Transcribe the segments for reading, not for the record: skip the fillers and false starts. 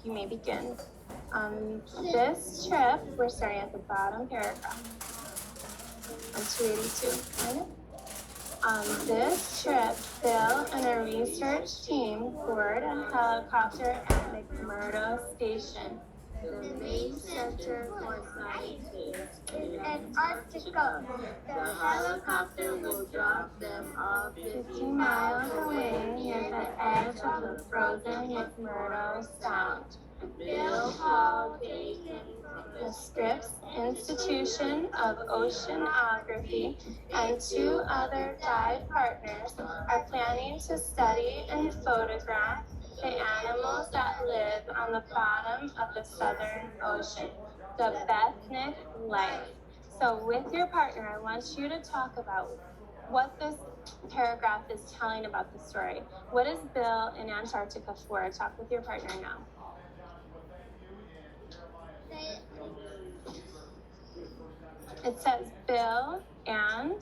You may begin. This trip, we're starting at the bottom paragraph on 282. On this trip, Bill and a research team board a helicopter at McMurdo Station, the main center for scientists in Antarctica. The helicopter will drop them off 50 miles away near the edge of the frozen McMurdo Sound. Bill Hall, taken from the Scripps Institution of Oceanography, and two other dive partners are planning to study and photograph the animals that live on the bottom of the Southern Ocean, the Bethnic life. So with your partner, I want you to talk about what this paragraph is telling about the story. What is Bill in Antarctica for? Talk with your partner now. It says Bill and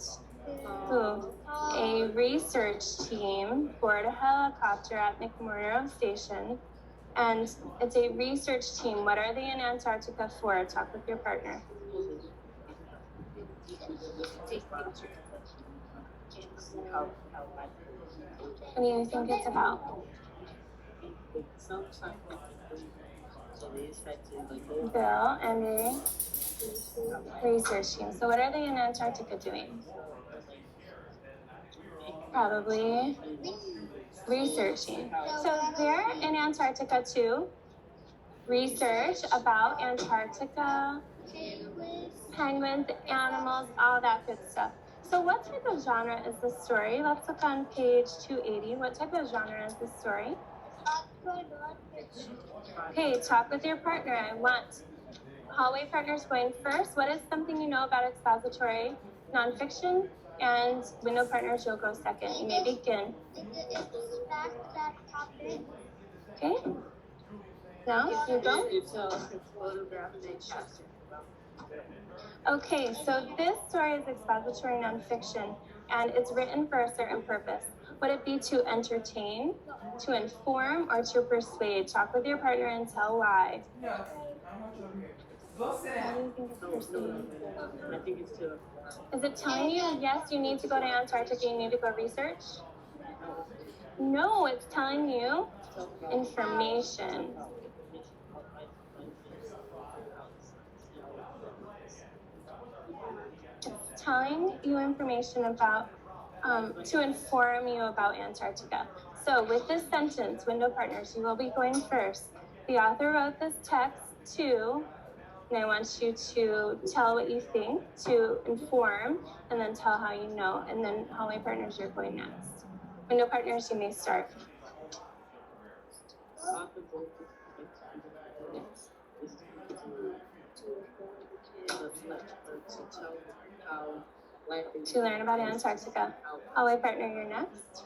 who? A research team board a helicopter at McMurdo Station. And it's a research team. What are they in Antarctica for? Talk with your partner. What do you think it's about? Bill and a research team. So what are they in Antarctica doing? Probably researching. So they're in Antarctica to research about Antarctica, penguins, animals, all that good stuff. So what type of genre is this story? Let's look on page 280. What type of genre is this story? Okay, talk with your partner. I want hallway partners going first. What is something you know about expository nonfiction? And window partners, you'll go second. You may begin. Okay. No, you go. Okay, so this story is expository nonfiction, and it's written for a certain purpose. Would it be to entertain, to inform, or to persuade? Talk with your partner and tell why. Go sit How do down. you think it's persuading? I think it's to. Is it telling you, yes, you need to go to Antarctica, you need to go research? No, it's telling you information. It's telling you information about, to inform you about Antarctica. So with this sentence, window partners, you will be going first. The author wrote this text to, and I want you to tell what you think, to inform, and then tell how you know. And then hallway partners, you're going next. Window partners, you may start. To learn about Antarctica. Hallway partner, you're next.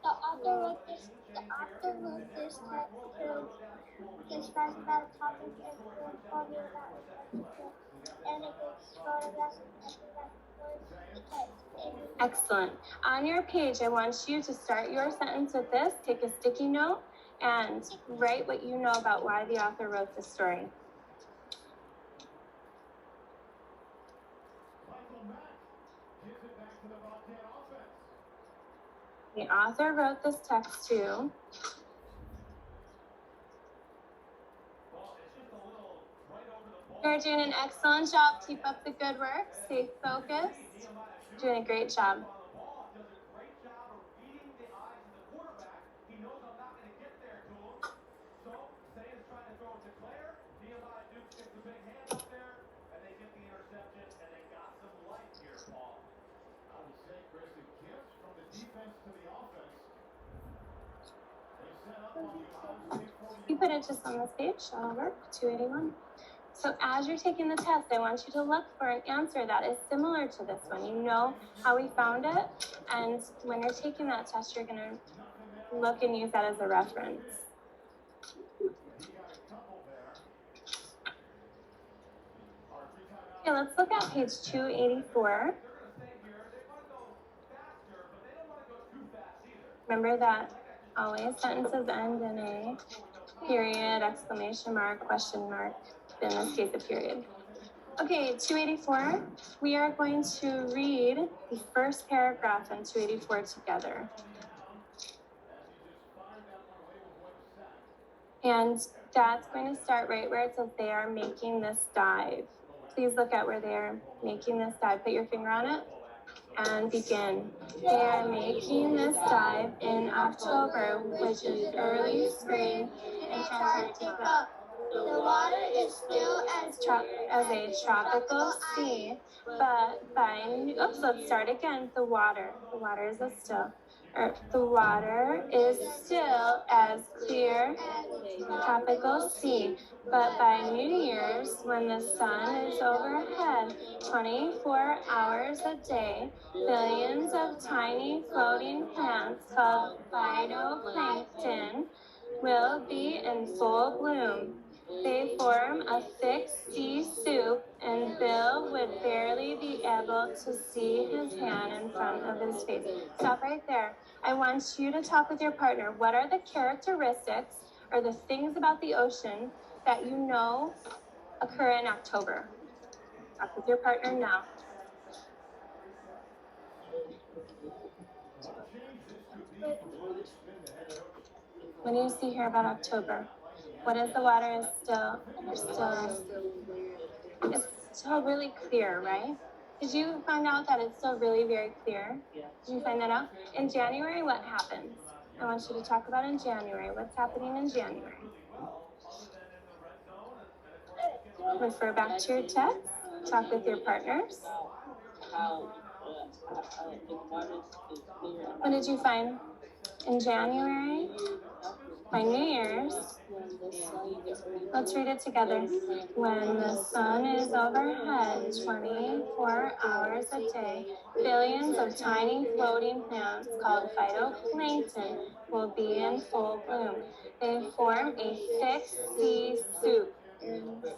The author wrote this text to express about a topic and to inform you about Antarctica, and it gives photographs and the text. Excellent. On your page, I want you to start your sentence with this. Take a sticky note and write what you know about why the author wrote this story. The author wrote this text to You're doing an excellent job. Keep up the good work. Stay focused. Doing a great job. You put it just on this page, that'll work, 281. So as you're taking the test, I want you to look for an answer that is similar to this one. You know how we found it, and when you're taking that test, you're gonna look and use that as a reference. Okay, let's look at page 284. Remember that always sentences end in a exclamation mark, question mark, in this case a period. Okay, 284, we are going to read the first paragraph in 284 together. And that's going to start right where it says they are making this dive. Please look at where they are making this dive. Put your finger on it and begin. They are making this dive in October, which is early spring in Antarctica. The water is still As a tropical sea, but let's start again. The water is the water is still as clear tropical sea, but by New Year's, when the sun is overhead, 24 hours a day, billions of tiny floating plants called phytoplankton will be in full bloom. They form a thick sea soup, and Bill would barely be able to see his hand in front of his face. Stop right there. I want you to talk with your partner. What are the characteristics or the things about the ocean that you know occur in October? Talk with your partner now. What do you see here about October? What is the water is still it's still really clear, right? Did you find out that it's still really very clear? Yeah. Did you find that out? In January, what happens? I want you to talk about in January. What's happening in January? Refer back to your text. Talk with your partners. What did you find in January? By New Year's. Let's read it together. When the sun is overhead 24 hours a day, billions of tiny floating plants called phytoplankton will be in full bloom. They form a thick sea soup.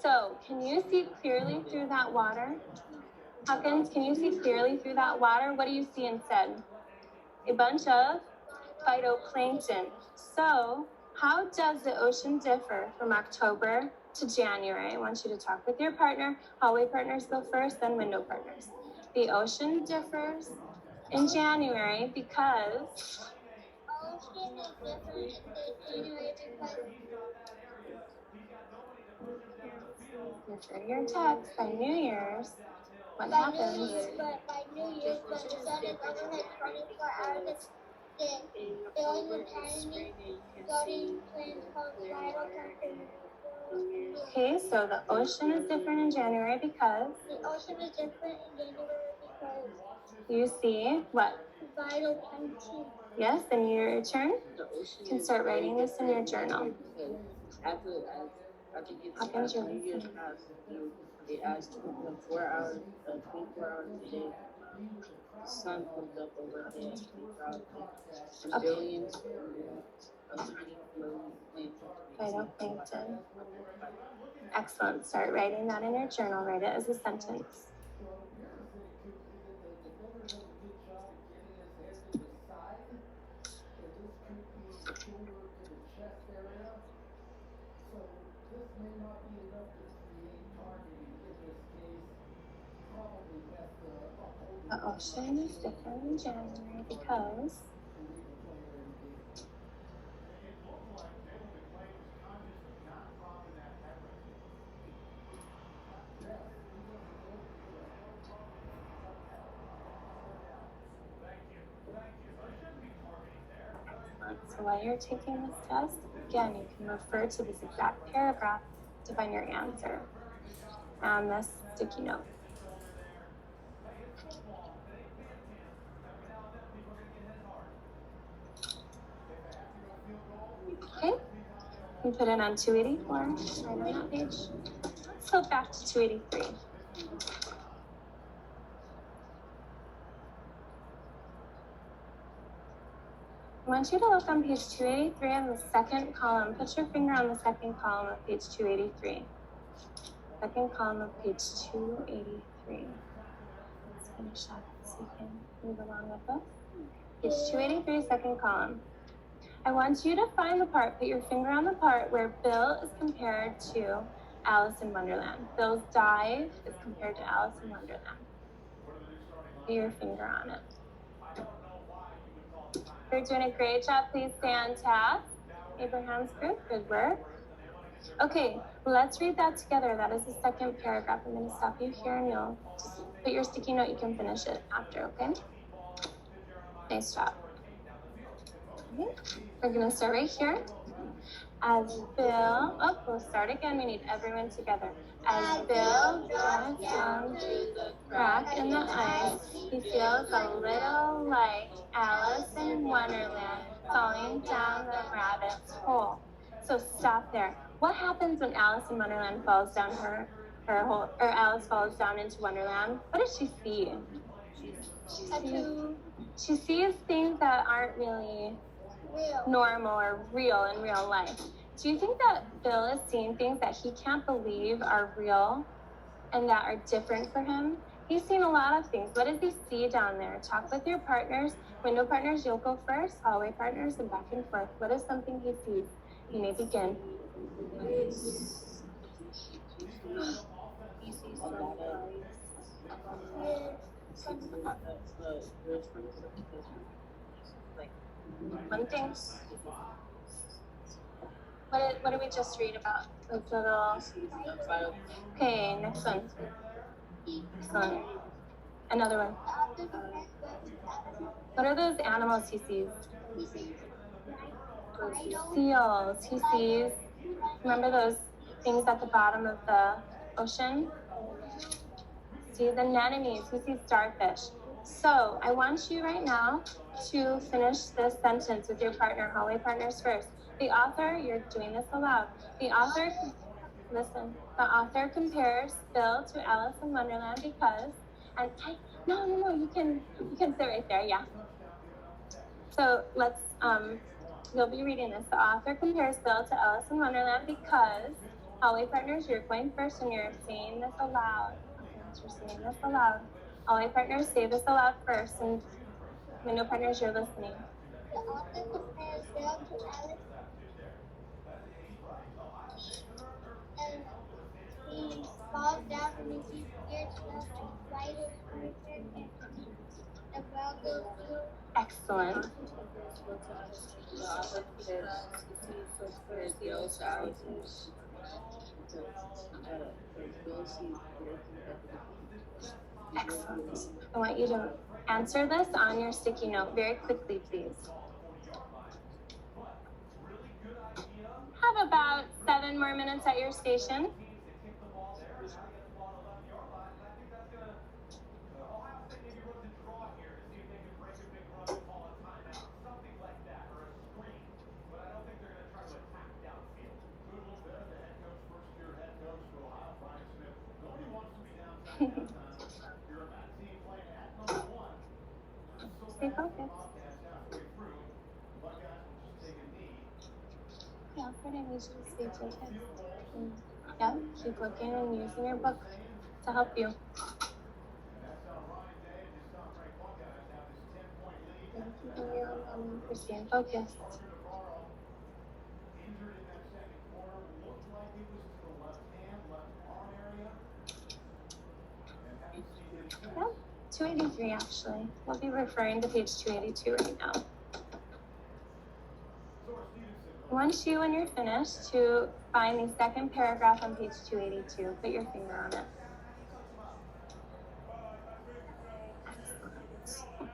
So, can you see clearly through that water? Hawkins, can you see clearly through that water? What do you see instead? A bunch of phytoplankton. So, how does the ocean differ from October to January? I want you to talk with your partner. Hallway partners go first, then window partners. The ocean differs in January because ocean is different in January because refer your text by New Year's. What by happens? New Year's, but by New Year's, when the sun is overhead 24 hours a day, billions of tiny floating plants called phytoplankton. Okay, so the ocean is different in January because The ocean is different in January because you see what? phytoplankton. Yes, then your turn. You can start writing this in your journal. After it Hawkins, gets you're New Year's listening. passed, it adds 24 hours a day. The sun comes up over the 24 hours a day. Okay. Billions of tiny floating plants. Phytoplankton. Excellent. Start writing that in your journal. Write it as a sentence. The ocean is different in January because so while you're taking this test, again, you can refer to this exact paragraph to find your answer on this sticky note. Okay, you put it on 284, right on that page. Let's go back to 283. I want you to look on page 283 on the second column. Put your finger on the second column of page 283. Second column of page 283. Let's finish up so you can move along with us. Page 283, second column. I want you to find the part, put your finger on the part where Bill is compared to Alice in Wonderland. Bill's dive is compared to Alice in Wonderland. Put your finger on it. You're doing a great job. Please stay on task. Abraham's group, good work. Okay, let's read that together. That is the second paragraph. I'm going to stop you here and you'll just put your sticky note. You can finish it after, okay? Nice job. Okay. We're going to start right here. As Bill, we'll start again. We need everyone together. As Bill drives down through the crack in the ice, he feels a little like Alice in Wonderland falling down the rabbit's hole. So stop there. What happens when Alice in Wonderland falls down her hole, or Alice falls down into Wonderland? What does she see? She sees things that aren't really normal or real in real life. Do you think that Bill is seeing things that he can't believe are real and that are different for him? He's seen a lot of things. What does he see down there? Talk with your partners. Window partners, you'll go first. Hallway partners, and back and forth. What is something he sees? You may begin. He sees One thing. What did we just read about? Those little. Okay, next one. Excellent. Another one. What are those animals he sees? Seals. He sees. Remember those things at the bottom of the ocean? See the anemones. He sees starfish. So I want you right now to finish this sentence with your partner, hallway partners first. The author, you're doing this aloud. The author compares Bill to Alice in Wonderland because, and no, you can sit right there, yeah. So let's, you'll be reading this. The author compares Bill to Alice in Wonderland because, hallway partners, you're going first and you're saying this aloud. Okay, you're saying this aloud. Hallway partners, say this aloud first, and window partners, you're listening. The author compares Bill to Alice, and he falls down and he sees weird stuff and spiders and the world goes through. Excellent. Excellent. I want you to answer this on your sticky note very quickly, please. Have about 7 more minutes at your station. Stay focused. Yeah, Alfred, I need you to stay focused. Yeah, keep looking and using your book to help you. Thank you for staying focused. Yeah, 283 actually. We'll be referring to page 282 right now. I want you, when you're finished, to find the second paragraph on page 282. Put your finger on it. Excellent.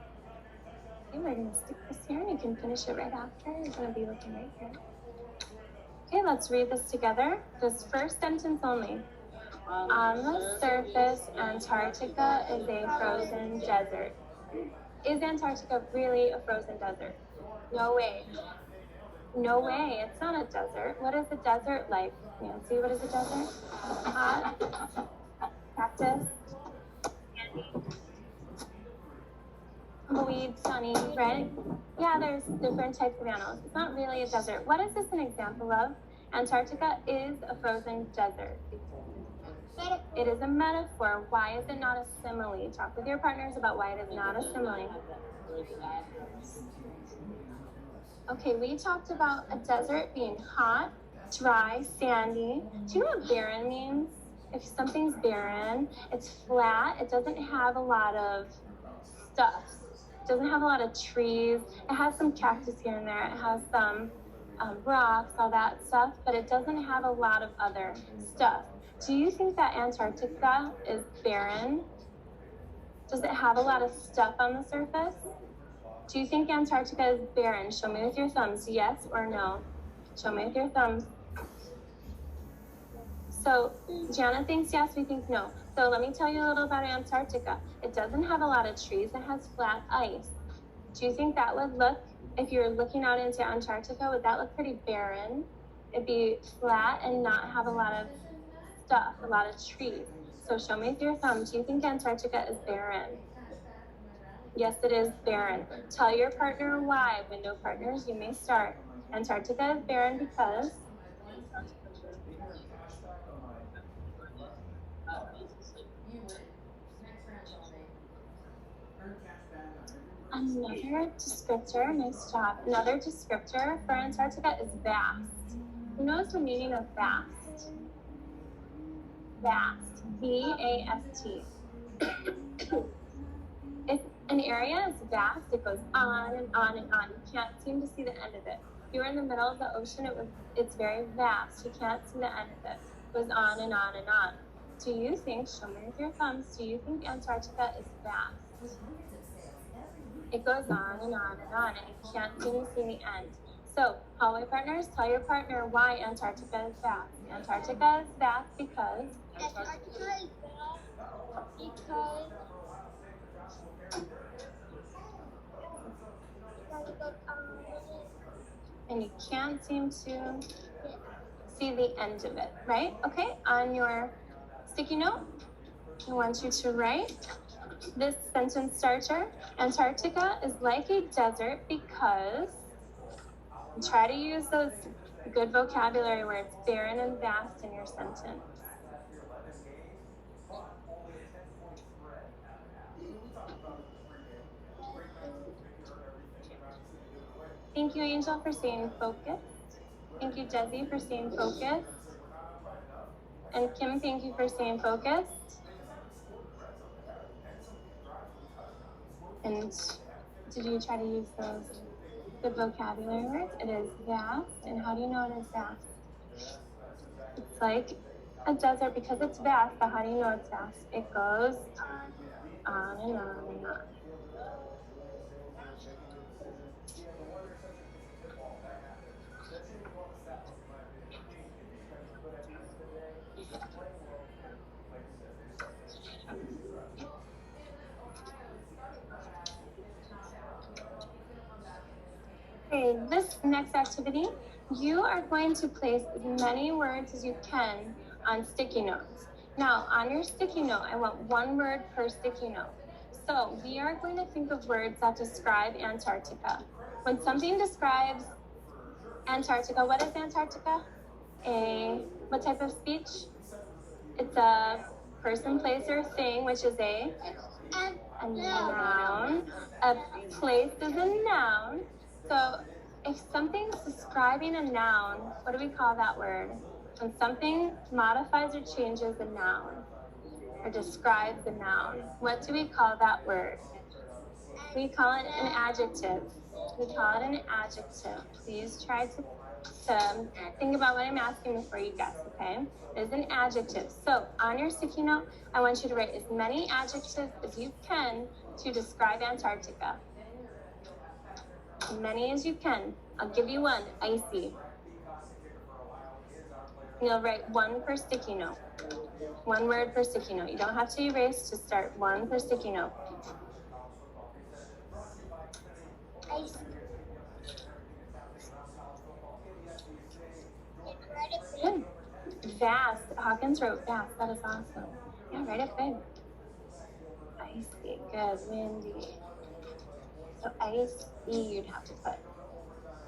Okay, we're going to stick this here and you can finish it right after. You're going to be looking right here. Okay, let's read this together. This first sentence only. On the surface, Antarctica is a frozen desert. Is Antarctica really a frozen desert? No way. No way, it's not a desert. What is a desert like? Nancy, what is a desert? Hot, cactus, sandy, tumbleweed, sunny, right? Yeah, there's different types of animals. It's not really a desert. What is this an example of? Antarctica is a frozen desert. It is a metaphor. Why is it not a simile? Talk with your partners about why it is not a simile. Okay, we talked about a desert being hot, dry, sandy. Do you know what barren means? If something's barren, it's flat, it doesn't have a lot of stuff. It doesn't have a lot of trees. It has some cactus here and there. It has some rocks, all that stuff, but it doesn't have a lot of other stuff. Do you think that Antarctica is barren? Does it have a lot of stuff on the surface? Do you think Antarctica is barren? Show me with your thumbs, yes or no. Show me with your thumbs. So Gianna thinks yes, we think no. So let me tell you a little about Antarctica. It doesn't have a lot of trees, it has flat ice. Do you think that would look, if you're looking out into Antarctica, would that look pretty barren? It'd be flat and not have a lot of stuff, a lot of trees. So show me with your thumb, do you think Antarctica is barren? Yes, it is barren. Tell your partner why. Window partners, you may start. Antarctica is barren because another descriptor, nice job. Another descriptor for Antarctica is vast. Who knows the meaning of vast? Vast. V-A-S-T. If an area is vast, it goes on and on and on. You can't seem to see the end of it. If you're in the middle of the ocean, it's very vast. You can't see the end of it. It goes on and on and on. Do you think, show me with your thumbs, do you think Antarctica is vast? It goes on and on and on, and you can't seem to see the end. So, hallway partners, tell your partner why Antarctica is vast. Antarctica is vast because Antarctica is vast because it goes on and you can't seem to see the end of it, right? Okay, on your sticky note, I want you to write this sentence starter. Antarctica is like a desert because, try to use those good vocabulary words, barren and vast in your sentence. Thank you, Angel, for staying focused. Thank you, Desi, for staying focused. And Kim, thank you for staying focused. And did you try to use those good vocabulary words? It is vast. And how do you know it is vast? It's like a desert because it's vast, but how do you know it's vast? It goes on and on and on. Okay, this next activity, you are going to place as many words as you can on sticky notes. Now, on your sticky note, I want one word per sticky note. So we are going to think of words that describe Antarctica. When something describes Antarctica, what is Antarctica? What type of speech? It's a person, place, or thing, which is a noun. A place is a noun. So if something's describing a noun, what do we call that word? When something modifies or changes a noun or describes a noun, what do we call that word? We call it an adjective. We call it an adjective. Please try to think about what I'm asking before you guess, okay? It is an adjective. So on your sticky note, I want you to write as many adjectives as you can to describe Antarctica. As many as you can. I'll give you one, icy. You'll write one per sticky note. One word per sticky note. You don't have to erase, just start one per sticky note. ice. Good. Vast. Hawkins wrote vast. That is awesome. Yeah, write it big. Icy. Good. Windy. So icy you'd have to put.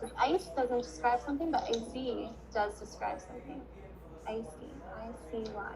If ice doesn't describe something, but icy does describe something. Icy. I-C-Y.